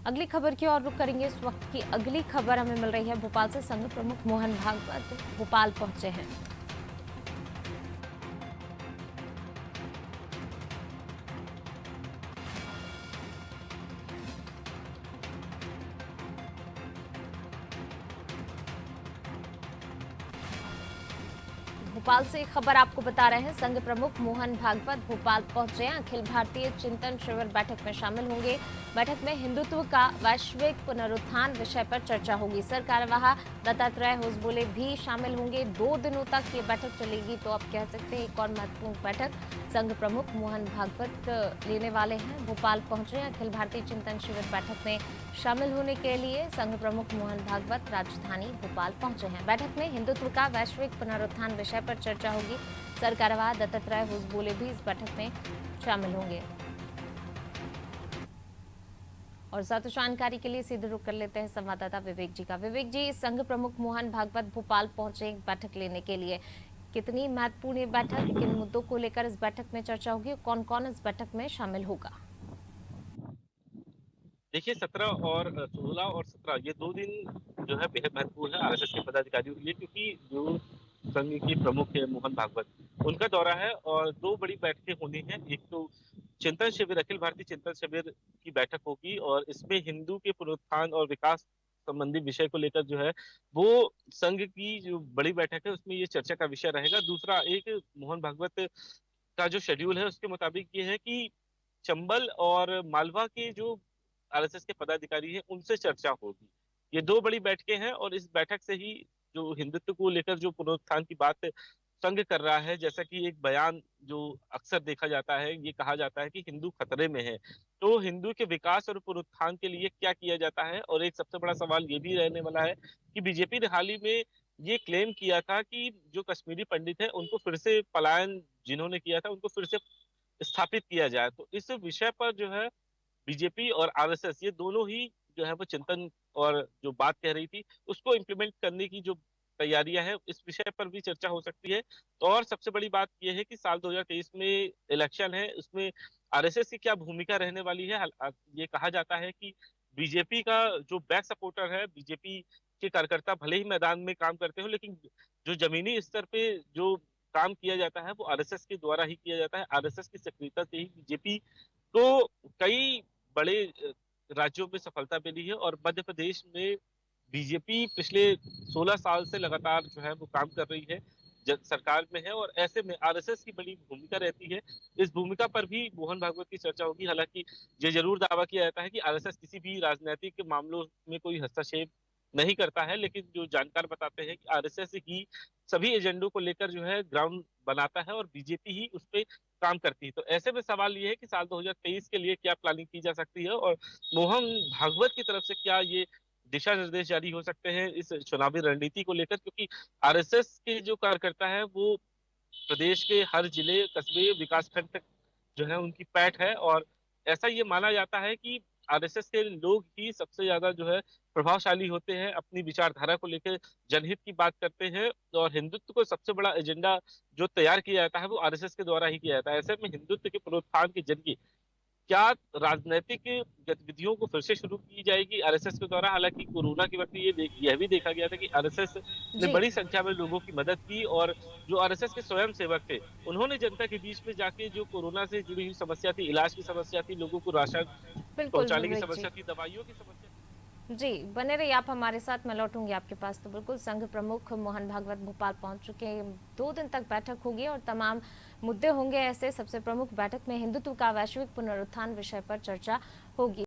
अगली खबर की ओर रुख करेंगे। इस वक्त की अगली खबर हमें मिल रही है भोपाल से। संघ प्रमुख मोहन भागवत भोपाल पहुंचे हैं। भोपाल से एक खबर आपको बता रहे हैं। संघ प्रमुख मोहन भागवत भोपाल पहुंचे हैं। अखिल भारतीय चिंतन शिविर बैठक में शामिल होंगे। बैठक में हिंदुत्व का वैश्विक पुनरुत्थान विषय पर चर्चा होगी। सरकारवाह दत्तात्रेय होसबोले भी शामिल होंगे। 2 दिनों तक ये बैठक चलेगी, तो आप कह सकते हैं एक और महत्वपूर्ण बैठक संघ प्रमुख मोहन भागवत लेने वाले हैं। भोपाल पहुंचे हैं। अखिल भारतीय चिंतन शिविर बैठक में शामिल होने के लिए संघ प्रमुख मोहन भागवत राजधानी भोपाल पहुंचे हैं। बैठक में हिंदुत्व का वैश्विक पुनरुत्थान विषय पर चर्चा होगी। सरकारवाह दत्तात्रेय होसबोले भी इस बैठक में शामिल होंगे। और ज्यादा जानकारी के लिए सीधे रुख कर लेते हैं संवाददाता विवेक जी का। विवेक जी, संघ प्रमुख मोहन भागवत भोपाल पहुंचे बैठक लेने के लिए, कितनी महत्वपूर्ण ये बैठक, किन मुद्दों को लेकर इस बैठक में चर्चा होगी, कौन कौन इस बैठक में शामिल होगा? देखिए 17 और 16 और 17 ये 2 दिन जो है बेहद महत्वपूर्ण है आरएसएस के पदाधिकारियों के लिए, क्योंकि जो संघ के प्रमुख है मोहन भागवत उनका दौरा है और 2 बड़ी बैठकें होनी है। एक तो चिंतन शिविर, अखिल भारतीय चिंतन शिविर की बैठक होगी और इसमें हिंदू के पुनरुत्थान और विकास संबंधी विषय को लेकर जो है वो संघ की जो बड़ी बैठक है उसमें ये चर्चा का विषय रहेगा। दूसरा, एक मोहन भागवत का जो शेड्यूल है उसके मुताबिक ये है कि चंबल और मालवा के जो आरएसएस के पदाधिकारी हैं उनसे चर्चा होगी। ये 2 बड़ी बैठकें हैं और इस बैठक से ही जो हिंदुत्व को लेकर जो पुनरुत्थान की बात संघ कर रहा है, जैसा कि एक बयान जो अक्सर देखा जाता है, ये कहा जाता है कि हिंदू खतरे में है। तो हिंदू के विकास और पुनरुत्थान के लिए क्या किया जाता है? और एक सबसे बड़ा सवाल ये भी रहने वाला है कि बीजेपी ने हाल ही में ये क्लेम किया था कि जो कश्मीरी पंडित हैं उनको फिर से पलायन जिन्होंने किया था उनको फिर से स्थापित किया जाए। तो इस विषय पर जो है बीजेपी और आरएसएस ये दोनों ही जो है वो चिंतन और जो बात कह रही थी उसको इम्प्लीमेंट करने की जो तैयारियां हैं इस विषय पर भी चर्चा हो सकती है। तो और सबसे बड़ी बात यह है कि साल 2023 में इलेक्शन है, उसमें आरएसएस की क्या भूमिका रहने वाली है। ये कहा जाता है कि बीजेपी का जो बैक सपोर्टर है, बीजेपी के कार्यकर्ता भले ही मैदान में काम करते हो लेकिन जो जमीनी स्तर पे जो काम किया जाता है वो आरएसएस के द्वारा ही किया जाता है। आरएसएस की सक्रियता से ही बीजेपी को कई बड़े राज्यों में सफलता मिली है और मध्य प्रदेश में बीजेपी पिछले 16 साल से लगातार जो है वो काम कर रही है, सरकार में है और ऐसे में आरएसएस की बड़ी भूमिका रहती है। इस भूमिका पर भी मोहन भागवत की चर्चा होगी। हालांकि ये जरूर दावा किया जाता है कि आरएसएस किसी भी राजनीतिक मामलों में कोई हस्तक्षेप नहीं करता है, लेकिन जो जानकार बताते हैं कि आरएसएस ही सभी एजेंडों को लेकर जो है ग्राउंड बनाता है और बीजेपी ही उस पर काम करती है। तो ऐसे में सवाल ये है कि साल 2023 के लिए क्या प्लानिंग की जा सकती है और मोहन भागवत की तरफ से क्या ये दिशा निर्देश जारी हो सकते हैं इस चुनावी रणनीति को लेकर, क्योंकि आरएसएस के जो कार्यकर्ता है वो प्रदेश के हर जिले कस्बे विकास खंड तक जो है उनकी पैठ है और ऐसा ये माना जाता है कि आरएसएस के लोग ही सबसे ज्यादा जो है प्रभावशाली होते हैं, अपनी विचारधारा को लेकर जनहित की बात करते हैं और हिंदुत्व को सबसे बड़ा एजेंडा जो तैयार किया जाता है वो आरएसएस के द्वारा ही किया जाता है। ऐसे में हिंदुत्व के पुनरुत्थान के जरिए क्या राजनीतिक गतिविधियों को फिर से शुरू की जाएगी आरएसएस के द्वारा। हालांकि कोरोना के वक्त यह भी देखा गया था कि आरएसएस ने जी, बड़ी संख्या में लोगों की मदद की और जो आरएसएस के स्वयं सेवक थे उन्होंने जनता के बीच में जाके जो कोरोना से जुड़ी हुई समस्या थी, इलाज की समस्या थी, लोगों को राशन बिल्कुल पहुंचाने की विवेक जी। समस्या थी, दवाइयों की समस्या थी। जी, बने रहिए आप हमारे साथ, मैं लौटूंगी आपके पास। तो बिल्कुल संघ प्रमुख मोहन भागवत भोपाल पहुंच चुके हैं। 2 दिन तक बैठक होगी और तमाम मुद्दे होंगे ऐसे। सबसे प्रमुख बैठक में हिंदुत्व का वैश्विक पुनरुत्थान विषय पर चर्चा होगी।